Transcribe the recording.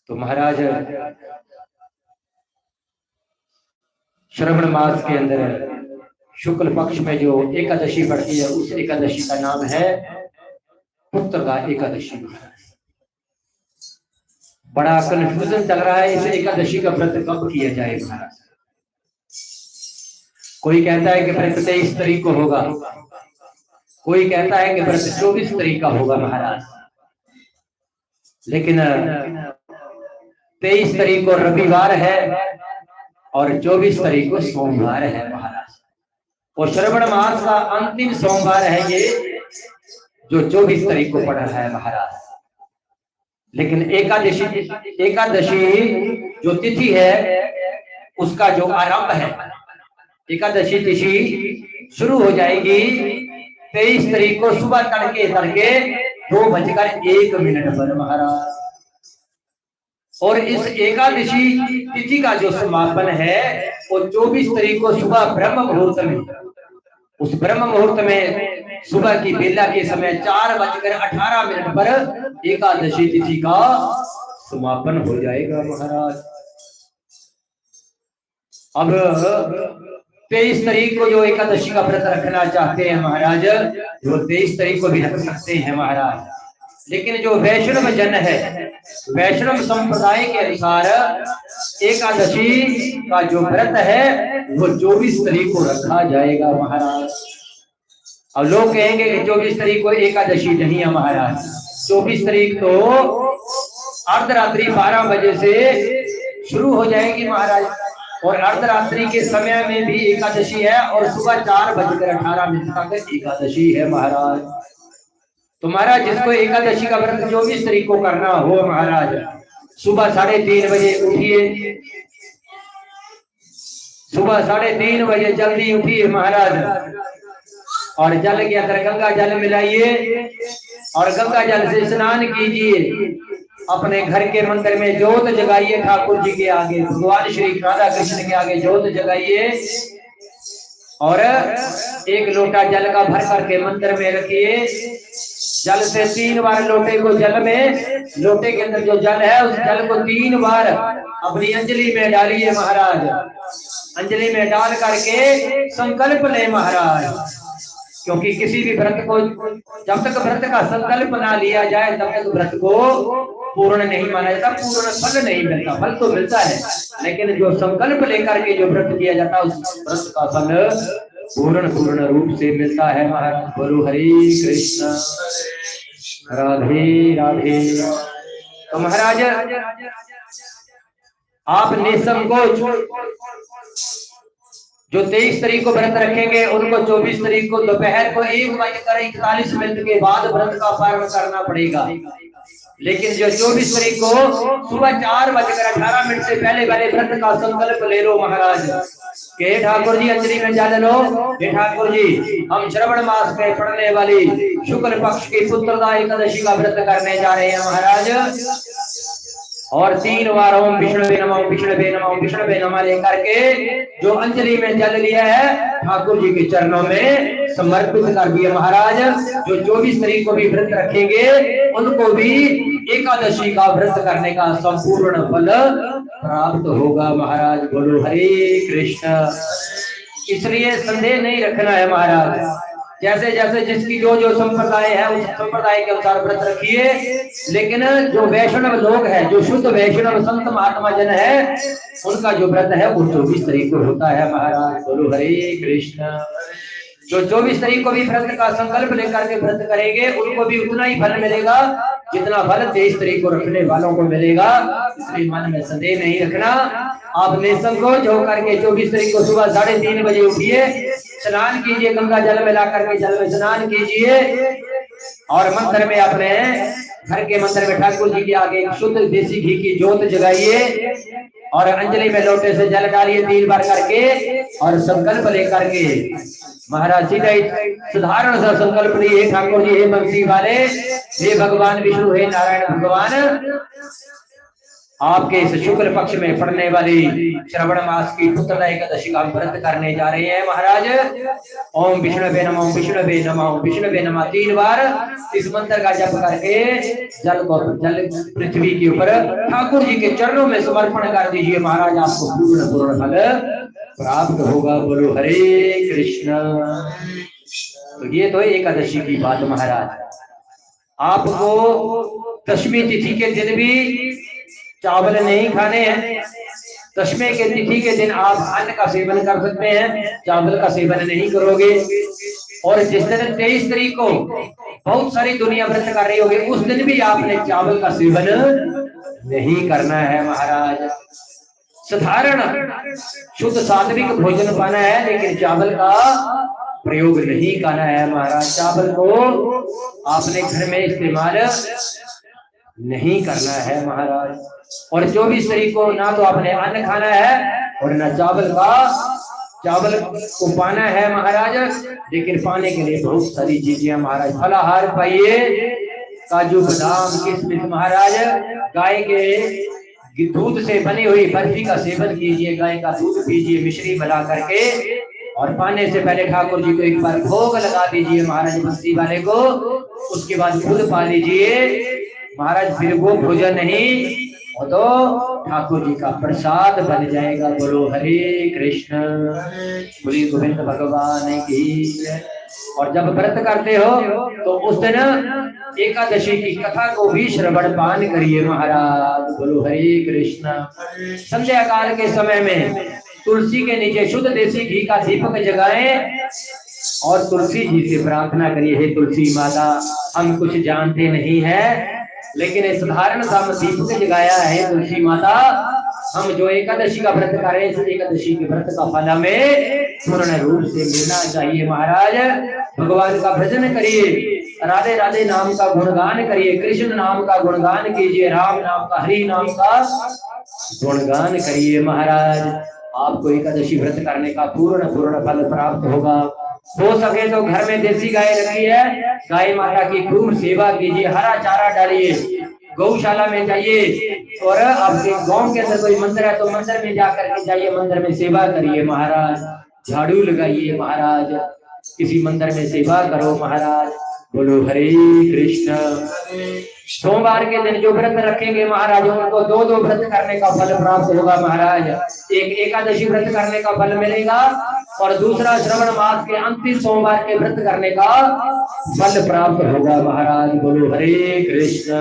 तो महाराज श्रवण मास के अंदर शुक्ल पक्ष में जो एकादशी पड़ती है उस एकादशी का नाम है पुत्रदा एकादशी। बड़ा कंफ्यूजन चल रहा है इस एकादशी का व्रत कब किया जाए महाराज। कोई कहता है कि व्रत 23 तारीख को होगा, कोई कहता है कि व्रत 24 तारीख का होगा महाराज। लेकिन 23 तारीख को रविवार है और 24 तारीख को सोमवार है महाराज। और श्रवण मास का अंतिम सोमवार है ये जो 24 तारीख को पड़ रहा है महाराज। लेकिन एकादशी जो तिथि है उसका जो आरंभ है, एकादशी तिथि शुरू हो जाएगी 23 तारीख को सुबह तड़के 2:01 पर महाराज। और इस एकादशी तिथि का जो समापन है वो 24 तारीख को सुबह ब्रह्म मुहूर्त में, उस ब्रह्म मुहूर्त में सुबह की बेला के समय 4:18 पर एकादशी तिथि का समापन हो जाएगा महाराज। अब 23 तारीख को जो एकादशी का व्रत रखना चाहते हैं महाराज वो 23 तारीख को भी रख सकते हैं महाराज। लेकिन जो वैष्णव जन है, वैष्णव संप्रदाय के अनुसार एकादशी का जो व्रत है वो 24 तारीख को रखा जाएगा महाराज। अब लोग कहेंगे कि 24 तारीख को एकादशी नहीं है महाराज। 24 तारीख तो अर्धरात्रि 12 बजे से शुरू हो जाएगी महाराज, और अर्धरात्रि के समय में भी एकादशी है और सुबह 4:18 तक एकादशी है महाराज। तो महाराज जिसको एकादशी का व्रत 24 तारीख को करना हो महाराज, सुबह 3:30 बजे उठिए, सुबह 3:30 बजे जल्दी उठिए महाराज, और जल के अंदर गंगा जल मिलाइए और गंगा जल से स्नान कीजिए। अपने घर के मंदिर में जोत जगाइए, ठाकुर जी के आगे, भगवान श्री राधा कृष्ण के आगे जोत जगाइए और 1 लोटा जल का भर करके मंदिर में रखिए। जल से 3 बार लोटे को जल में, लोटे के अंदर जो जल है उस जल को 3 बार अपनी अंजलि में डालिए महाराज। अंजलि में डाल करके संकल्प ले महाराज, क्योंकि किसी भी व्रत को जब तक व्रत का संकल्प ना लिया जाए तब तक व्रत को पूर्ण नहीं माना जाता, पूर्ण फल नहीं मिलता। फल तो मिलता है लेकिन जो संकल्प लेकर के जो व्रत किया जाता है उस व्रत का फल पूर्ण रूप से मिलता है महाराज। बोलो हरे कृष्ण राधे राधे। तो महाराज आप निसंकोच जो 23 तारीख को व्रत रखेंगे उनको 24 तारीख को दोपहर को 1:41 के बाद व्रत का पारण करना पड़ेगा। लेकिन जो 24 तारीख को सुबह 4:18 से पहले व्रत का संकल्प ले लो महाराज के ठाकुर जी अंजलि में जल लो। हे ठाकुर जी हम श्रवण मास में पड़ने वाली शुक्ल पक्ष की पुत्रदा एकादशी का व्रत करने जा रहे हैं महाराज, और 3 बार ओम विष्णुवे नमः, विष्णुवे नमः, विष्णुवे नमः लेकर के जो अंजलि में जल लिया है ठाकुर जी के चरणों में समर्पित कर दिया महाराज। जो 24 तारीख को भी व्रत रखेंगे उनको भी एकादशी का व्रत करने का संपूर्ण फल प्राप्त होगा महाराज। बोलो हरे कृष्ण। इसलिए संदेह नहीं रखना है महाराज, जैसे जैसे जिसकी जो जो संप्रदाय है उस संप्रदाय के अनुसार व्रत रखिए। लेकिन जो वैष्णव लोग हैं, जो शुद्ध वैष्णव संत महात्मा जन है, उनका जो व्रत है वो 24 तारीख को होता है महाराज। बोलो हरे कृष्ण। जो 24 तारीख को भी व्रत का संकल्प लेकर के व्रत करेंगे उनको भी उतना ही फल मिलेगा जितना फल 23 तारीख को रखने वालों को मिलेगा। इसलिए मन में संदेह नहीं रखना। आप निसंकोच होकर के 24 तारीख को सुबह 3:30 बजे उठिए, स्नान कीजिए, गंगा जल में ला करके जल में स्नान कीजिए और मंदिर में अपने घर के मंदिर में ठाकुर जी के आगे शुद्ध देसी घी की जोत जगाइए और अंजलि में लोटे से जल डालिए 3 बार करके और संकल्प लेकर के महाराज सीधा साधारण सा संकल्प लिए, ठाकुर जी हे बंसी वाले, हे भगवान विष्णु, हे नारायण भगवान, आपके इस शुक्ल पक्ष में पड़ने वाली श्रवण मास की पुत्रदा एकादशी का व्रत करने जा रहे हैं महाराज। ओम विष्णुवे नमः, ओम विष्णुवे नमः, ओम विष्णुवे नमः 3 बार इस मंत्र का जप करके जल पृथ्वी के ऊपर ठाकुर जी के चरणों में समर्पण कर दीजिए महाराज। आपको पूर्ण पूर्ण फल प्राप्त होगा। बोलो हरे कृष्ण। तो ये तो एकादशी की बात महाराज। आपको दशमी तिथि के दिन भी चावल नहीं खाने हैं। दशमी के तिथि के दिन आप अन्न का सेवन कर सकते हैं, चावल का सेवन नहीं करोगे। और जिस दिन 23 तारीख को बहुत सारी दुनिया व्रत कर रही होगी, उस दिन भी आपने चावल का सेवन नहीं करना है महाराज। साधारण शुद्ध सात्विक भोजन पाना है, लेकिन चावल का प्रयोग नहीं करना है महाराज। चावल को आपने घर में इस्तेमाल नहीं करना है महाराज। और 24 तारीख को ना तो आपने अन्न खाना है और ना चावल को पाना है महाराज। लेकिन पाने के लिए बहुत सारी चीजें महाराज। फलाहार पाइए, काजू बादाम किशमिश महाराज। गाय के दूध से बनी हुई बर्फी का सेवन कीजिए, गाय का दूध पीजिए मिश्री मिला करके। और पाने से पहले ठाकुर जी को एक बार भोग लगा दीजिए महाराज बस्ती वाले को। उसके बाद खुद पा लीजिए महाराज। फिर वो भोजन नहीं वो तो ठाकुर जी का प्रसाद बन जाएगा। बोलो हरे कृष्ण। बोलिए गोविंद भगवान की। और जब व्रत करते हो तो उस दिन एकादशी की कथा को भी श्रवण पान करिए महाराज। बोलो हरे कृष्ण। संध्या काल के समय में तुलसी के नीचे शुद्ध देसी घी का दीपक जगाएं और तुलसी जी से प्रार्थना करिए, हे तुलसी माता, हम कुछ जानते नहीं है, लेकिन इस साधारण सा दीपक जगाया है तुलसी माता। हम जो एकादशी का व्रत कर रहे हैं, इस एकादशी के व्रत का फल हमें पूर्ण रूप से मिलना चाहिए महाराज। भगवान का भजन करिए, राधे राधे नाम का गुणगान करिए, कृष्ण नाम का गुणगान कीजिए, राम नाम का, हरि नाम का गुणगान करिए महाराज। आपको एकादशी व्रत करने का पूर्ण फल प्राप्त होगा। हो सके तो घर में देसी गाय रखी है, गाय माता की खूब सेवा कीजिए, हरा चारा डालिए, गौशाला में जाइए। और आपके गांव के अंदर कोई मंदिर है तो मंदिर में जाकर के जाइए, मंदिर में सेवा करिए महाराज। झाड़ू लगाइए महाराज, किसी मंदिर में सेवा करो महाराज। बोलो हरे कृष्ण। सोमवार के दिन जो व्रत रखेंगे महाराज, उनको 2 व्रत करने का फल प्राप्त होगा महाराज। एक एकादशी व्रत करने का फल मिलेगा और दूसरा श्रवण मास के अंतिम सोमवार के व्रत करने का फल प्राप्त होगा महाराज। बोलो हरे कृष्ण।